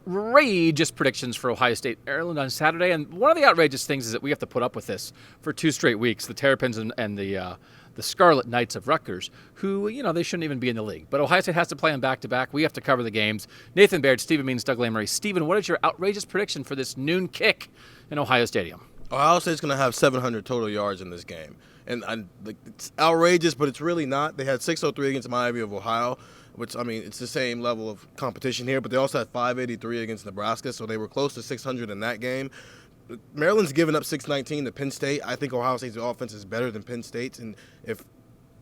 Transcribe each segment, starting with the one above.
outrageous predictions for Ohio State, Maryland on Saturday. And one of the outrageous things is that we have to put up with this for 2 straight weeks. The Terrapins and the Scarlet Knights of Rutgers, who, they shouldn't even be in the league. But Ohio State has to play them back-to-back. We have to cover the games. Nathan Baird, Stephen Means, Doug Lesmerises. Stephen, what is your outrageous prediction for this noon kick in Ohio Stadium? Ohio State's going to have 700 total yards in this game. And it's outrageous, but it's really not. They had 603 against Miami of Ohio, which, it's the same level of competition here. But they also had 583 against Nebraska, so they were close to 600 in that game. Maryland's given up 619 to Penn State. I think Ohio State's offense is better than Penn State's. And if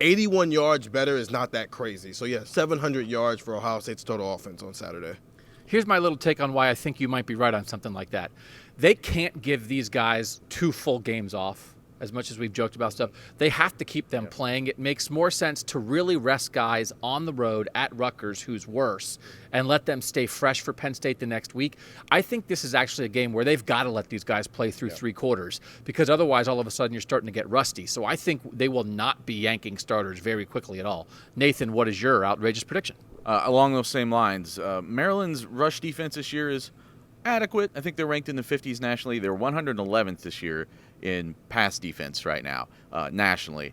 81 yards better is not that crazy. So, 700 yards for Ohio State's total offense on Saturday. Here's my little take on why I think you might be right on something like that. They can't give these guys 2 full games off, as much as we've joked about stuff. They have to keep them playing. It makes more sense to really rest guys on the road at Rutgers who's worse and let them stay fresh for Penn State the next week. I think this is actually a game where they've got to let these guys play through 3 quarters, because otherwise all of a sudden you're starting to get rusty. So I think they will not be yanking starters very quickly at all. Nathan, what is your outrageous prediction? Along those same lines, Maryland's rush defense this year is adequate. I think they're ranked in the 50s nationally. They're 111th this year in pass defense right now, nationally.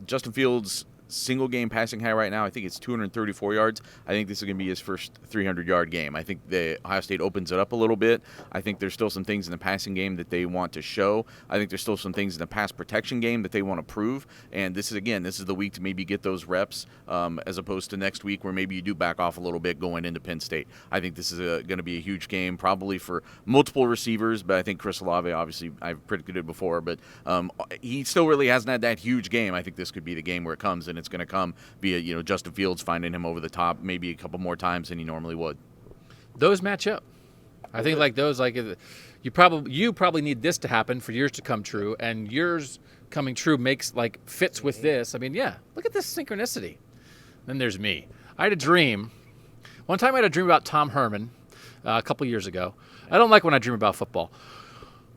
Justin Fields' single-game passing high right now, I think it's 234 yards. I think this is going to be his first 300-yard game. I think the Ohio State opens it up a little bit. I think there's still some things in the passing game that they want to show. I think there's still some things in the pass protection game that they want to prove. And this is the week to maybe get those reps, as opposed to next week where maybe you do back off a little bit going into Penn State. I think this is going to be a huge game, probably for multiple receivers, but I think Chris Olave, obviously, I've predicted it before, but he still really hasn't had that huge game. I think this could be the game where it comes, and it's going to come via Justin Fields finding him over the top maybe a couple more times than he normally would. Those match up. I think you probably need this to happen for yours to come true, and yours coming true fits with this. Look at this synchronicity. Then there's me. I had a dream. One time I had a dream about Tom Herman a couple years ago. I don't like when I dream about football.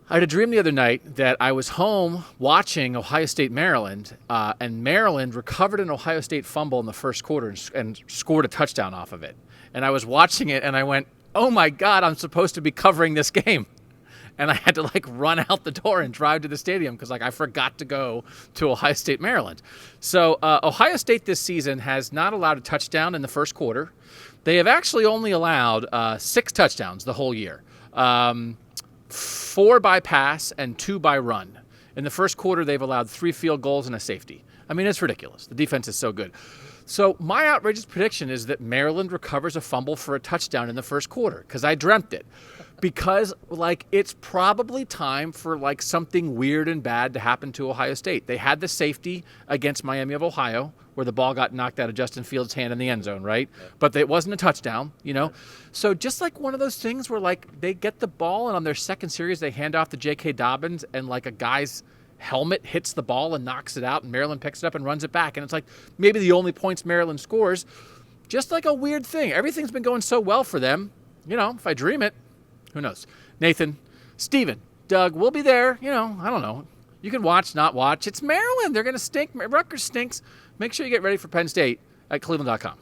I had a dream the other night that I was home watching Ohio State Maryland, and Maryland recovered an Ohio State fumble in the first quarter and scored a touchdown off of it. And I was watching it, and I went, oh my God, I'm supposed to be covering this game. And I had to run out the door and drive to the stadium because I forgot to go to Ohio State Maryland. So Ohio State this season has not allowed a touchdown in the first quarter. They have actually only allowed 6 touchdowns the whole year. 4 by pass and 2 by run. In the first quarter, they've allowed 3 field goals and a safety. It's ridiculous. The defense is so good. So my outrageous prediction is that Maryland recovers a fumble for a touchdown in the first quarter, because I dreamt it. Because, it's probably time for, something weird and bad to happen to Ohio State. They had the safety against Miami of Ohio, where the ball got knocked out of Justin Fields' hand in the end zone, right? But it wasn't a touchdown, So just one of those things where, they get the ball, and on their second series, they hand off to J.K. Dobbins, and, a guy's helmet hits the ball and knocks it out, and Maryland picks it up and runs it back. And it's maybe the only points Maryland scores. Just a weird thing. Everything's been going so well for them. If I dream it, who knows? Nathan, Steven, Doug, we'll be there. I don't know. You can watch, not watch. It's Maryland. They're going to stink. Rutgers stinks. Make sure you get ready for Penn State at cleveland.com.